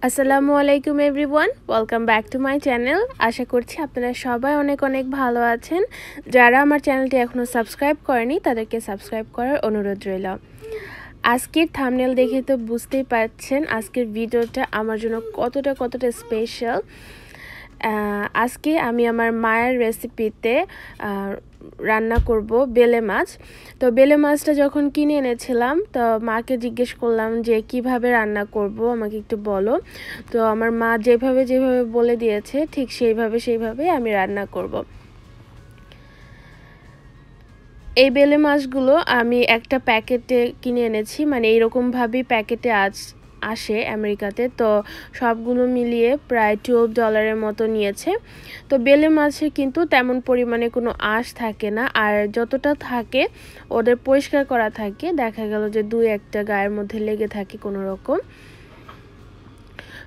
আসসালামু আলাইকুম everyone, welcome back to my channel. আশা করছি আপনারা সবাই অনেক অনেক ভালো আছেন। যারা আমার চ্যানেলটি এখনও সাবস্ক্রাইব করেনি তাদেরকে সাবস্ক্রাইব করার অনুরোধ রইল। আজকের থাম্বনেল দেখে তো বুঝতেই পারছেন আজকের ভিডিওটা আমার জন্য কতটা স্পেশাল। আজকে আমি আমার মায়ের রেসিপিতে রান্না করব বেলে মাছ। তো বেলে মাছটা যখন কিনে এনেছিলাম তো মাকে জিজ্ঞেস করলাম যে কিভাবে রান্না করব, আমাকে একটু বলো। তো আমার মা যেভাবে বলে দিয়েছে ঠিক সেইভাবে আমি রান্না করব। এই বেলে মাছগুলো আমি একটা প্যাকেটে কিনে এনেছি, মানে এইরকমভাবেই প্যাকেটে আসে আমেরিকাতে। তো সবগুলো মিলিয়ে প্রায় $12 মতো নিয়েছে। তো বেলে মাছে কিন্তু তেমন পরিমাণে কোনো আঁশ থাকে না, আর যতটা থাকে ওদের পরিষ্কার করা থাকে, দেখা গেল যে 2-1টা গায়ের মধ্যে লেগে থাকে কোনো রকম।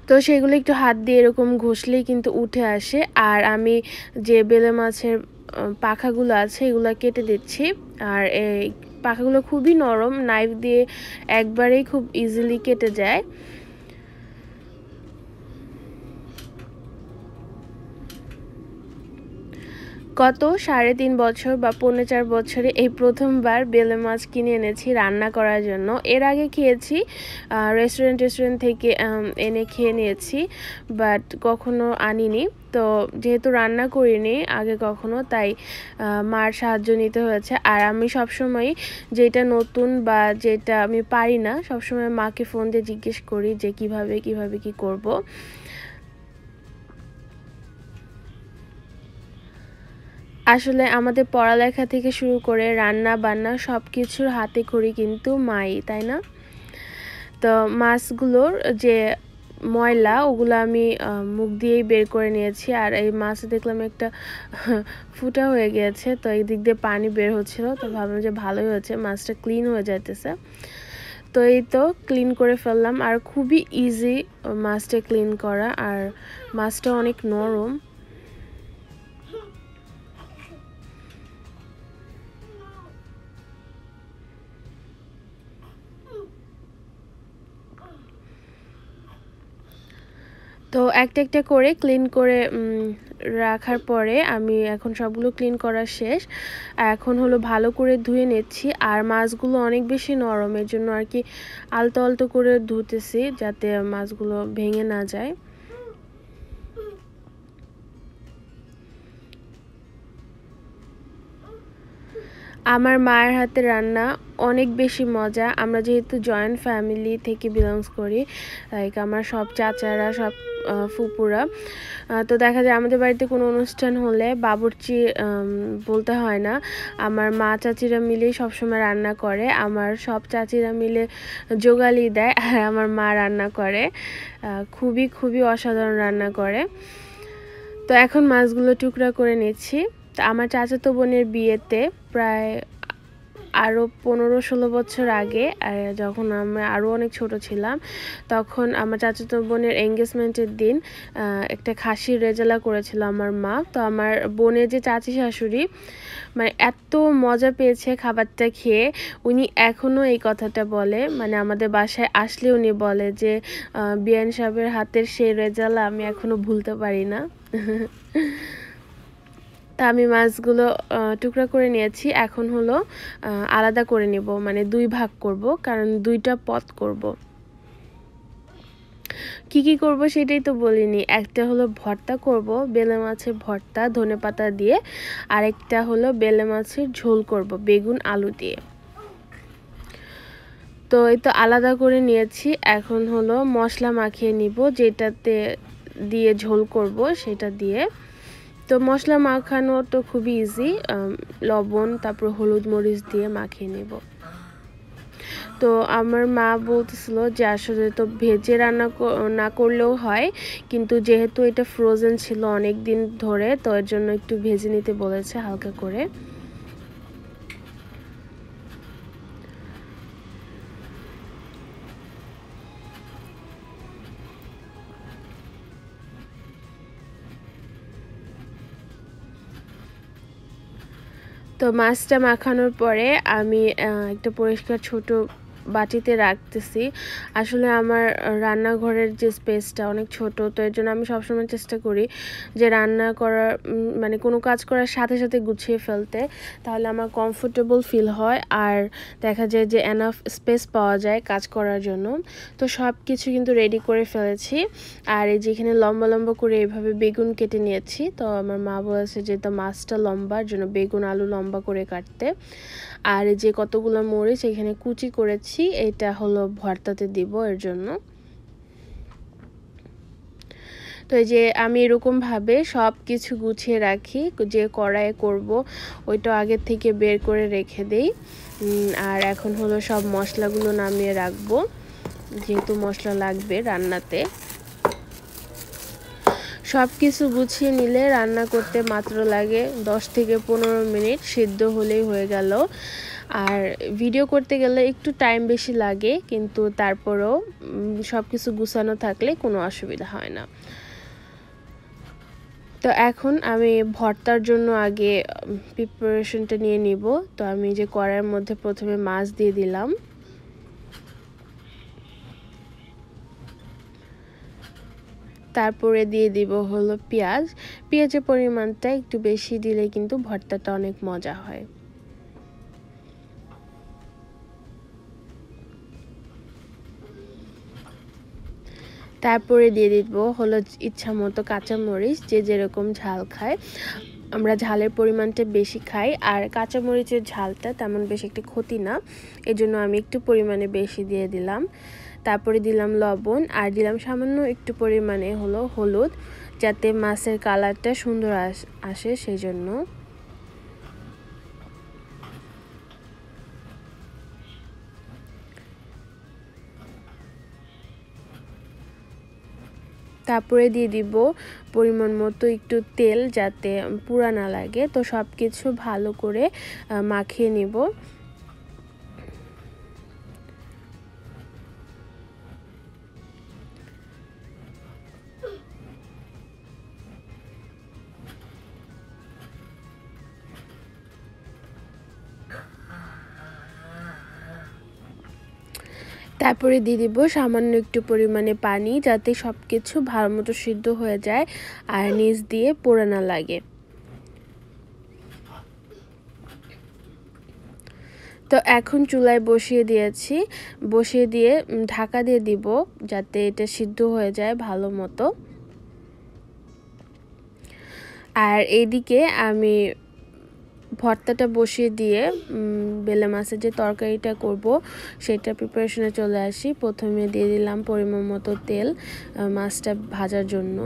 তো সেগুলো একটু হাত দিয়ে এরকম ঘষলেই কিন্তু উঠে আসে। আর আমি যে বেলে মাছের পাখাগুলো আছে এগুলো কেটে দিচ্ছি। আর এই পাখাগুলো খুবই নরম, নাইফ দিয়ে একবারেই খুব ইজিলি কেটে যায়। গত 3.5 বছর বা 4.5 বছরে এই প্রথমবার বেলে মাছ কিনে এনেছি রান্না করার জন্য। এর আগে খেয়েছি রেস্টুরেন্ট থেকে এনে খেয়ে নিয়েছি, বাট কখনো আনিনি। তো যেহেতু রান্না করিনি আগে কখনো, তাই মার সাহায্য নিতে হয়েছে। আর আমি সবসময় যেটা নতুন বা যেটা আমি পারি না সবসময় মাকে ফোন দিয়ে জিজ্ঞেস করি যে কিভাবে কি করব। আসলে আমাদের পড়ালেখা থেকে শুরু করে রান্না বান্না সব কিছুর হাতেখড়ি কিন্তু মাই, তাই না? তো মাছগুলোর যে ময়লা ওগুলো আমি মুখ দিয়েই বের করে নিয়েছি। আর এই মাছ দেখলাম একটা ফুটা হয়ে গিয়েছে, তো এই দিক দিয়ে পানি বের হচ্ছিল। তো ভাবলাম যে ভালোই হয়েছে, মাছটা ক্লিন হয়ে যাইতেছে। তো এই তো ক্লিন করে ফেললাম। আর খুবই ইজি মাছটা ক্লিন করা, আর মাছটা অনেক নরম। তো একটা করে ক্লিন করে রাখার পরে আমি এখন সবগুলো ক্লিন করা শেষ। এখন হলো ভালো করে ধুয়ে নিচ্ছি। আর মাছগুলো অনেক বেশি নরম, এর জন্য আর কি আলতো করে ধুতেছি যাতে মাছগুলো ভেঙে না যায়। আমার মায়ের হাতের রান্না অনেক বেশি মজা। আমরা যেহেতু জয়েন্ট ফ্যামিলি থেকে বিলংস করি, লাইক আমার সব চাচারা, সব ফুপুরা, তো দেখা যায় আমাদের বাড়িতে কোনো অনুষ্ঠান হলে বাবুর্চি বলতে হয় না, আমার মা চাচিরা মিলেই সবসময় রান্না করে। আমার সব চাচিরা মিলে জোগালি দেয় আর আমার মা রান্না করে, খুবই অসাধারণ রান্না করে। তো এখন মাছগুলো টুকরা করে নিচ্ছি। তো আমার চাচাতো বোনের বিয়েতে প্রায় আরও 15-16 বছর আগে, যখন আমি আরও অনেক ছোট ছিলাম, তখন আমার চাচাতো বোনের এঙ্গেজমেন্টের দিন একটা খাসির রেজালা করেছিল আমার মা। তো আমার বোনের যে চাচি শাশুড়ি, মানে এত মজা পেয়েছে খাবারটা খেয়ে, উনি এখনও এই কথাটা বলে, মানে আমাদের বাসায় আসলে উনি বলে যে বিয়ান সাহেবের হাতের সেই রেজালা আমি এখনও ভুলতে পারি না। তা আমি মাছগুলো টুকরা করে নিয়েছি। এখন হলো আলাদা করে নেব, মানে 2 ভাগ করব, কারণ 2টা পদ করব। কি করব সেটাই তো বলিনি। একটা হলো ভর্তা করব, বেলে মাছের ভর্তা ধনেপাতা দিয়ে। আরেকটা হলো বেলে মাছের ঝোল করব বেগুন আলু দিয়ে। তো এই তো আলাদা করে নিয়েছি। এখন হলো মশলা মাখিয়ে নিব, যেটাতে দিয়ে ঝোল করব সেটা দিয়ে। তো মশলা মাখানো তো খুবই ইজি, লবণ তারপর হলুদ মরিচ দিয়ে মাখিয়ে নেব। তো আমার মা বলতেছিল যে আসলে তো ভেজে রান্না না করলেও হয়, কিন্তু যেহেতু এটা ফ্রোজেন ছিল অনেক দিন ধরে, তো এর জন্য একটু ভেজে নিতে বলেছে হালকা করে। তো মাছটা মাখানোর পরে আমি একটা পরিষ্কার ছোট বাটিতে রাখতেছি। আসলে আমার রান্নাঘরের যে স্পেসটা অনেক ছোট, তো এর জন্য আমি সবসময় চেষ্টা করি যে রান্না করার মানে কোনো কাজ করার সাথে সাথে গুছিয়ে ফেলতে, তাহলে আমার কমফোর্টেবল ফিল হয় আর দেখা যায় যে এনাফ স্পেস পাওয়া যায় কাজ করার জন্য। তো সব কিছু কিন্তু রেডি করে ফেলেছি। আর এই যেখানে লম্বা লম্বা করে এভাবে বেগুন কেটে নিয়েছি। তো আমার মা বলেছে যে তো মাছটা লম্বার জন্য বেগুন আলু লম্বা করে কাটতে। আর এই যে কতগুলো মরিচ এখানে কুচি করেছি, এটা হলো ভর্তাতে দিব এর জন্য। তো এই যে আমি এরকমভাবে সব কিছু গুছিয়ে রাখি, যে কড়াইয়ে করব ওইটা আগের থেকে বের করে রেখে দেই। আর এখন হলো সব মশলাগুলো নামিয়ে রাখবো, যেহেতু মশলা লাগবে রান্নাতে। সব কিছু গুছিয়ে নিলে রান্না করতে মাত্র লাগে 10 থেকে 15 মিনিট, সিদ্ধ হলেই হয়ে গেল। আর ভিডিও করতে গেলে একটু টাইম বেশি লাগে, কিন্তু তারপরেও সব কিছু গুছানো থাকলে কোনো অসুবিধা হয় না। তো এখন আমি ভর্তার জন্য আগে প্রিপারেশনটা নিয়ে নিব। তো আমি যে কড়াইয়ের মধ্যে প্রথমে মাছ দিয়ে দিলাম, তারপরে দিয়ে দিব হলো পেঁয়াজ। পেঁয়াজের পরিমাণটা একটু বেশি দিলে কিন্তু ভর্তাটা অনেক মজা হয়। তারপরে দিয়ে দিব হলো ইচ্ছা মতো কাঁচামরিচ, যে যেরকম ঝাল খায়। আমরা ঝালের পরিমাণটা বেশি খাই, আর কাঁচামরিচের ঝালটা তেমন বেশি একটা ক্ষতি না, এজন্য আমি একটু পরিমাণে বেশি দিয়ে দিলাম। তারপরে দিলাম লবণ, আর দিলাম সামান্য একটু পরিমাণে হলো হলুদ, যাতে মাছের কালারটা সুন্দর আসে সেই জন্য। তারপরে দিয়ে দিব পরিমাণ মতো একটু তেল, যাতে পুড়া না লাগে। তো সব কিছু ভালো করে মাখিয়ে নিব। তারপরে দিয়ে দিব সামান্য একটু পরিমাণে পানি, যাতে সব কিছু ভালো মতো সিদ্ধ হয়ে যায় আর নিচ দিয়ে পোড়া না লাগে। তো এখন চুলায় বসিয়ে দিয়েছি, বসিয়ে দিয়ে ঢাকা দিয়ে দিব, যাতে এটা সিদ্ধ হয়ে যায় ভালো মতো। আর এইদিকে আমি ভর্তাটা বসিয়ে দিয়ে বেলে মাছের যে তরকারিটা করব সেটা প্রিপারেশনে চলে আসি। প্রথমে দিয়ে দিলাম পরিমাণ মতো তেল মাছটা ভাজার জন্য।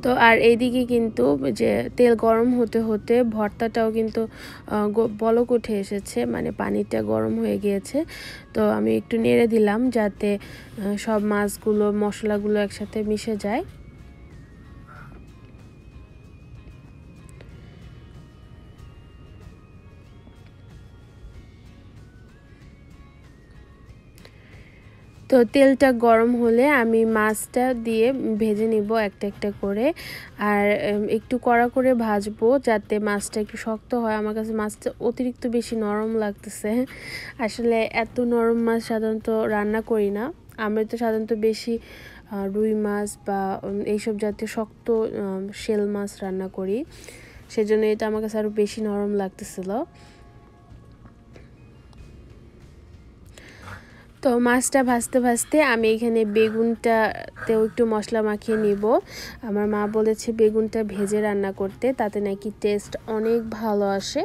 তো আর এইদিকে কিন্তু যে তেল গরম হতে হতে ভর্তাটাও কিন্তু বলক উঠে এসেছে, মানে পানিটা গরম হয়ে গিয়েছে। তো আমি একটু নেড়ে দিলাম, যাতে সব মাছগুলো মশলাগুলো একসাথে মিশে যায়। তো তেলটা গরম হলে আমি মাছটা দিয়ে ভেজে নিব একটা একটা করে, আর একটু কড়া করে ভাজবো, যাতে মাছটা একটু শক্ত হয়। আমার কাছে মাছটা অতিরিক্ত বেশি নরম লাগতেছে। আসলে এত নরম মাছ সাধারণত রান্না করি না, আমরা তো সাধারণত বেশি রুই মাছ বা এইসব জাতীয় শক্ত শোল মাছ রান্না করি, সেজন্য এটা আমার কাছে আরও বেশি নরম লাগতেছিল। তো মাছটা ভাজতে ভাজতে আমি এখানে বেগুনটাতেও একটু মশলা মাখিয়ে নিব। আমার মা বলেছে বেগুনটা ভেজে রান্না করতে, তাতে নাকি টেস্ট অনেক ভালো আসে।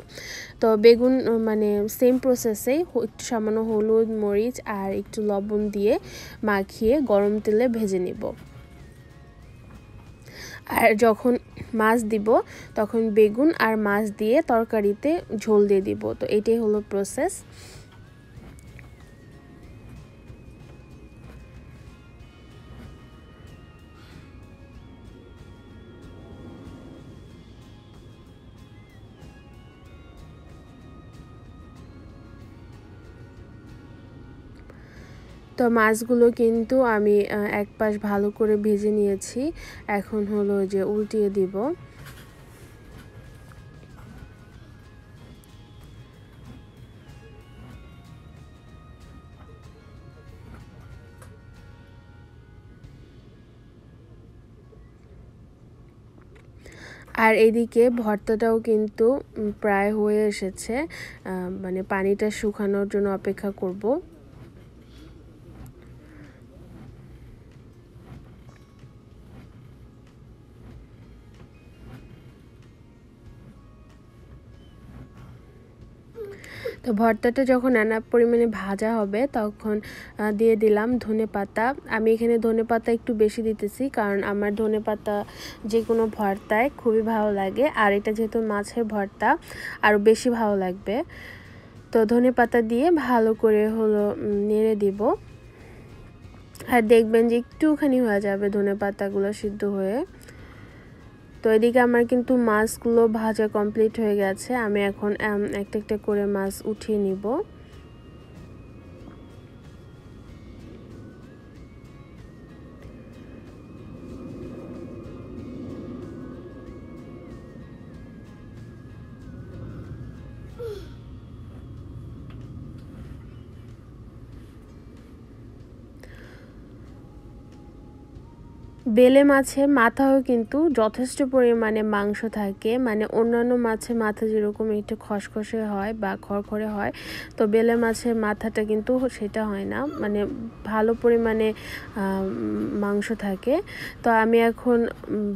তো বেগুন মানে সেম প্রসেসেই একটু সামান্য হলুদ মরিচ আর একটু লবণ দিয়ে মাখিয়ে গরম তেলে ভেজে নিব। আর যখন মাছ দিব তখন বেগুন আর মাছ দিয়ে তরকারিতে ঝোল দিয়ে দিব। তো এটাই হলো প্রসেস। তো মাছগুলো কিন্তু আমি এক পাশ ভালো করে ভেজে নিয়েছি, এখন হলো যে উল্টিয়ে দিব। আর এদিকে ভর্তাটাও কিন্তু প্রায় হয়ে এসেছে, মানে পানিটা শুকানোর জন্য অপেক্ষা করব। তো ভর্তাটা যখন এনাফ পরিমাণে ভাজা হবে তখন দিয়ে দিলাম ধনেপাতা। আমি এখানে ধনেপাতা একটু বেশি দিতেছি, কারণ আমার ধনেপাতা যে কোনো ভর্তায় খুবই ভালো লাগে, আর এটা যেহেতু মাছের ভর্তা আরও বেশি ভালো লাগবে। তো ধনেপাতা দিয়ে ভালো করে হলো নেড়ে দিব। আর দেখবেন যে একটুখানি হয়ে যাবে ধনেপাতাগুলো সিদ্ধ হয়ে। তো এদিকে আমার কিন্তু মাছগুলো ভাজা কমপ্লিট হয়ে গেছে। আমি এখন একটা একটা করে মাছ উঠিয়ে নিব। বেলে মাছের মাথাও কিন্তু যথেষ্ট পরিমাণে মাংস থাকে, মানে অন্যান্য মাছের মাথা যেরকম একটু খসখসে হয় বা খড়খড়ে হয়, তো বেলে মাছের মাথাটা কিন্তু সেটা হয় না, মানে ভালো পরিমাণে মাংস থাকে। তো আমি এখন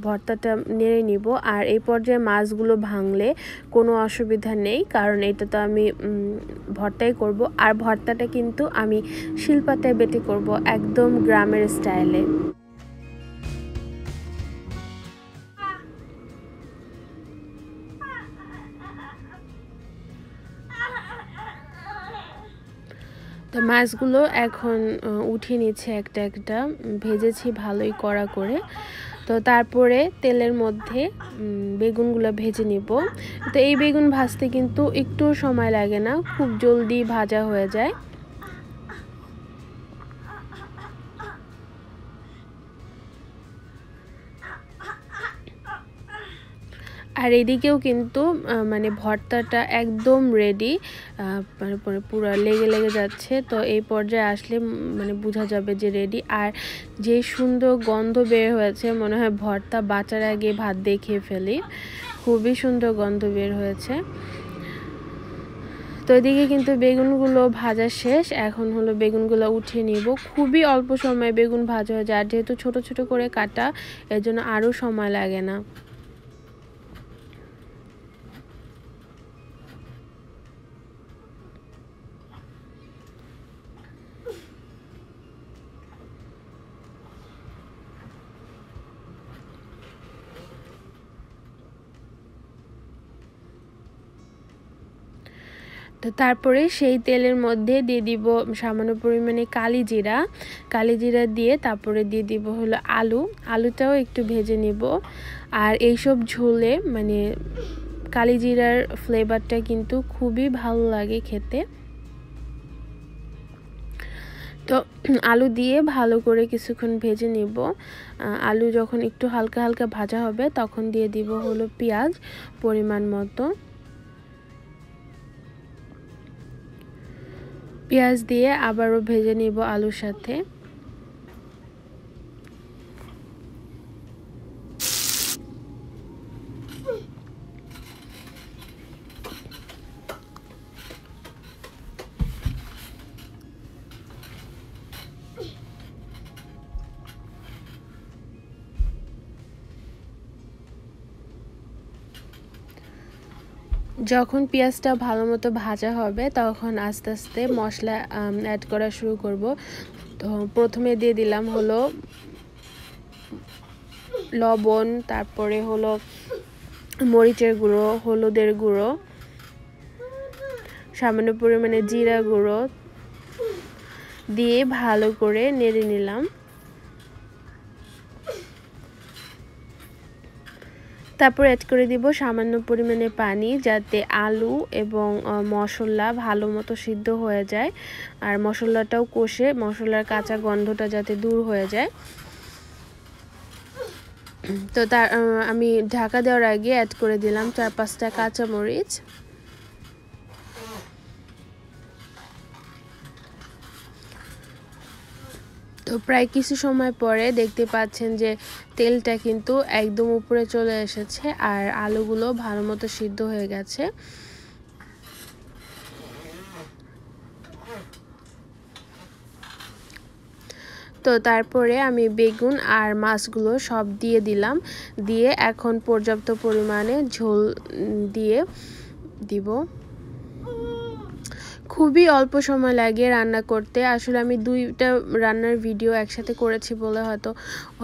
ভর্তাটা নেড়ে নিব। আর এই পর্যায়ে মাছগুলো ভাঙলে কোনো অসুবিধা নেই, কারণ এটা তো আমি ভর্তাই করব। আর ভর্তাটা কিন্তু আমি শিলপাতায় বেটে করব, একদম গ্রামের স্টাইলে। তো মাছগুলো এখন উঠিয়ে নিচ্ছে একটা একটা, ভেজেছি ভালোই কড়া করে। তো তারপরে তেলের মধ্যে বেগুনগুলো ভেজে নিব। তো এই বেগুন ভাজতে কিন্তু একটু সময় লাগে না, খুব জলদি ভাজা হয়ে যায়। আর এদিকেও কিন্তু মানে ভর্তাটা একদম রেডি, মানে পুরো লেগে লেগে যাচ্ছে। তো এই পর্যায়ে আসলে মানে বোঝা যাবে যে রেডি। আর যে সুন্দর গন্ধ বের হয়েছে, মনে হয় ভর্তা বাঁচার আগে ভাত দিয়ে খেয়ে ফেলি, খুবই সুন্দর গন্ধ বের হয়েছে। তো এদিকে কিন্তু বেগুনগুলো ভাজা শেষ, এখন হলো বেগুনগুলো উঠিয়ে নিব। খুবই অল্প সময় বেগুন ভাজা হয়ে যায়, আর যেহেতু ছোট ছোট করে কাটা, এর জন্য আরও সময় লাগে না। তো তারপরে সেই তেলের মধ্যে দিয়ে দিব সামান্য পরিমাণে কালি জিরা দিয়ে তারপরে দিয়ে দিব হলো আলুটাও একটু ভেজে নিব। আর এইসব ঝোলে মানে কালি জিরার ফ্লেভারটা কিন্তু খুবই ভালো লাগে খেতে। তো আলু দিয়ে ভালো করে কিছুক্ষণ ভেজে নিব। আলু যখন একটু হালকা হালকা ভাজা হবে তখন দিয়ে দিব হলো পেঁয়াজ পরিমাণ মতো। পেঁয়াজ দিয়ে আবারও ভেজে নিব আলুর সাথে। যখন পেঁয়াজটা ভালো মতো ভাজা হবে তখন আস্তে আস্তে মশলা অ্যাড করা শুরু করব। তো প্রথমে দিয়ে দিলাম হলো লবণ, তারপরে হলো মরিচের গুঁড়ো, হলুদের গুঁড়ো, সামান্য পরিমাণে জিরা গুঁড়ো দিয়ে ভালো করে নেড়ে নিলাম। তারপর অ্যাড করে দিব সামান্য পরিমাণে পানি, যাতে আলু এবং মশলা ভালো মতো সিদ্ধ হয়ে যায়, আর মশলাটাও কষে মশলার কাঁচা গন্ধটা যাতে দূর হয়ে যায়। তো আমি ঢাকা দেওয়ার আগে অ্যাড করে দিলাম 4-5টা কাঁচামরিচ। তো তো প্রায় কিছু সময় পরে দেখতে পাচ্ছেন যে তেলটা কিন্তু একদম উপরে চলে এসেছে আর আলুগুলো ভালো মতো সিদ্ধ হয়ে গেছে। তো তারপরে আমি বেগুন আর মাছগুলো সব দিয়ে দিলাম, দিয়ে এখন পর্যাপ্ত পরিমাণে ঝোল দিয়ে দিব। খুবই অল্প সময় লাগে রান্না করতে। আসলে আমি 2টা রান্নার ভিডিও একসাথে করেছি বলে হয়তো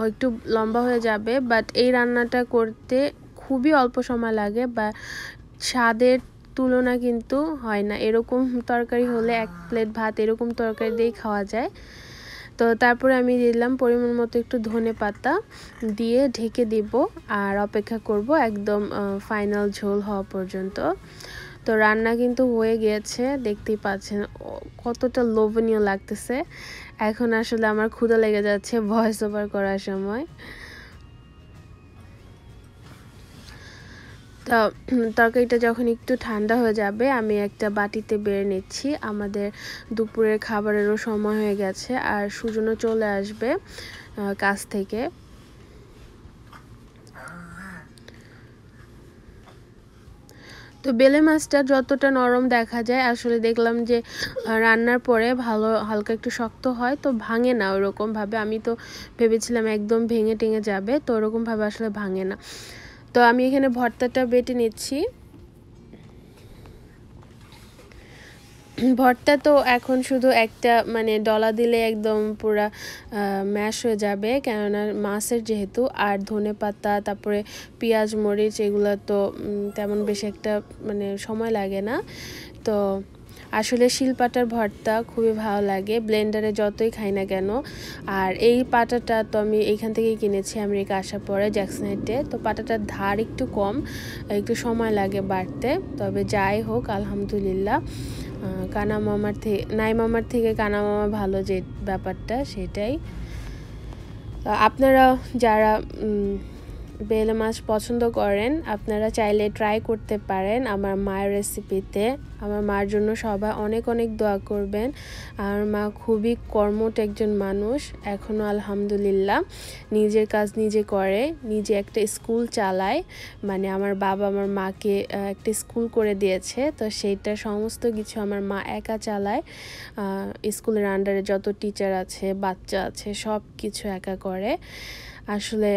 একটু লম্বা হয়ে যাবে, বাট এই রান্নাটা করতে খুবই অল্প সময় লাগে বা স্বাদের তুলনা কিন্তু হয় না। এরকম তরকারি হলে 1 প্লেট ভাত এরকম তরকারি দিয়েই খাওয়া যায়। তো তারপরে আমি দিলাম পরিমাণ মতো একটু ধনেপাতা, দিয়ে ঢেকে দিব আর অপেক্ষা করব একদম ফাইনাল ঝোল হওয়া পর্যন্ত। তো রান্না কিন্তু হয়ে গিয়েছে, দেখতেই পাচ্ছেন কতটা লোভনীয় লাগতেছে। এখন আসলে আমার ক্ষুধা লেগে যাচ্ছে ভয়েস ওভার করার সময়। তো তরকারিটা যখন একটু ঠান্ডা হয়ে যাবে আমি একটা বাটিতে বেড়ে নিচ্ছি। আমাদের দুপুরের খাবারেরও সময় হয়ে গেছে আর সুজনও চলে আসবে কাজ থেকে। তো বেলে মাছটা যতটা নরম দেখা যায় আসলে দেখলাম যে রান্নার পরে ভালো হালকা একটু শক্ত হয়, তো ভাঙে না ওরকমভাবে। আমি তো ভেবেছিলাম একদম ভেঙে টেঙে যাবে, তো ওরকমভাবে আসলে ভাঙে না। তো আমি এখানে ভর্তাটা বেটে নিচ্ছি। ভর্তা তো এখন শুধু একটা মানে ডলা দিলে একদম পুরা ম্যাশ হয়ে যাবে, কেননা মাছের যেহেতু। আর ধনেপাতা তারপরে পেঁয়াজ মরিচ এগুলো তো তেমন বেশি একটা মানে সময় লাগে না। তো আসলে শিলপাটার ভর্তা খুবই ভালো লাগে, ব্লেন্ডারে যতই খাই না কেন। আর এই পাটাটা তো আমি এইখান থেকেই কিনেছি আমেরিকা আসার পরে, জ্যাকসনেটে। তো পাটাটার ধার একটু কম, একটু সময় লাগে বাড়তে। তবে যাই হোক আলহামদুলিল্লাহ, কানা মামার থেকে নাই মামার থেকে কানা মামা ভালো, যে ব্যাপারটা সেটাই। আপনারা যারা বেলে মাছ পছন্দ করেন আপনারা চাইলে ট্রাই করতে পারেন আমার মায়ের রেসিপিতে। আমার মার জন্য সবাই অনেক অনেক দোয়া করবেন। আমার মা খুবই কর্মঠ একজন মানুষ, এখনও আলহামদুলিল্লাহ নিজের কাজ নিজে করে, নিজে একটা স্কুল চালায়। মানে আমার বাবা আমার মাকে একটা স্কুল করে দিয়েছে, তো সেইটা সমস্ত কিছু আমার মা একা চালায়। স্কুলের আন্ডারে যত টিচার আছে বাচ্চা আছে সব কিছু একা করে। আসলে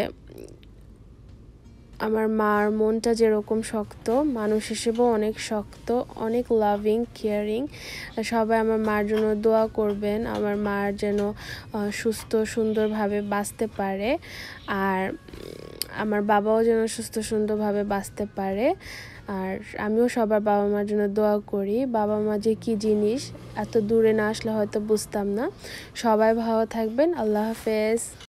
আমার মার মনটা যেরকম শক্ত, মানুষ হিসেবেও অনেক শক্ত, অনেক লাভিং কেয়ারিং। সবাই আমার মার জন্য দোয়া করবেন, আমার মার যেন সুস্থ সুন্দরভাবে বাঁচতে পারে, আর আমার বাবাও যেন সুস্থ সুন্দরভাবে বাঁচতে পারে। আর আমিও সবার বাবা মার জন্য দোয়া করি। বাবা মা যে কী জিনিস, এত দূরে না আসলে হয়তো বুঝতাম না। সবাই ভালো থাকবেন, আল্লাহ হাফেজ।